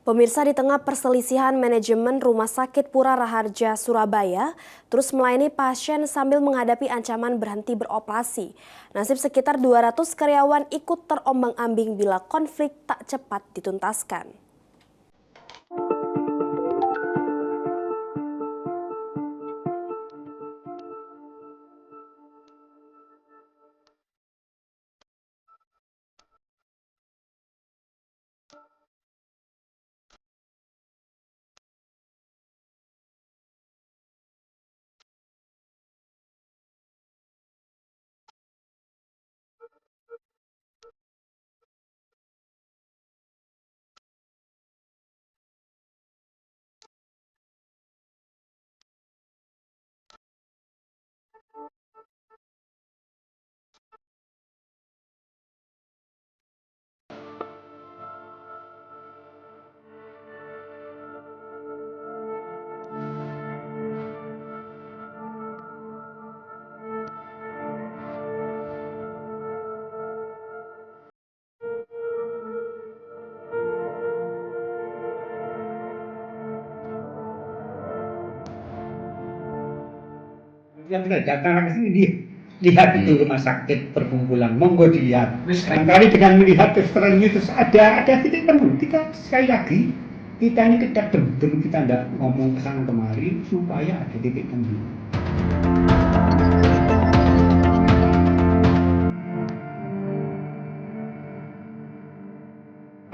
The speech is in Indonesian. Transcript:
Pemirsa, di tengah perselisihan manajemen Rumah Sakit Pura Raharja Surabaya terus melayani pasien sambil menghadapi ancaman berhenti beroperasi. Nasib sekitar 200 karyawan ikut terombang-ambing bila konflik tak cepat dituntaskan. Yang tidak datang ke sini lihat itu rumah sakit perkumpulan, monggo dilihat. Barangkali dengan melihat restoran itu ada titik temu. Kita sekali lagi kita ini kita kita tidak ngomong kesana kemari supaya ada titik temu.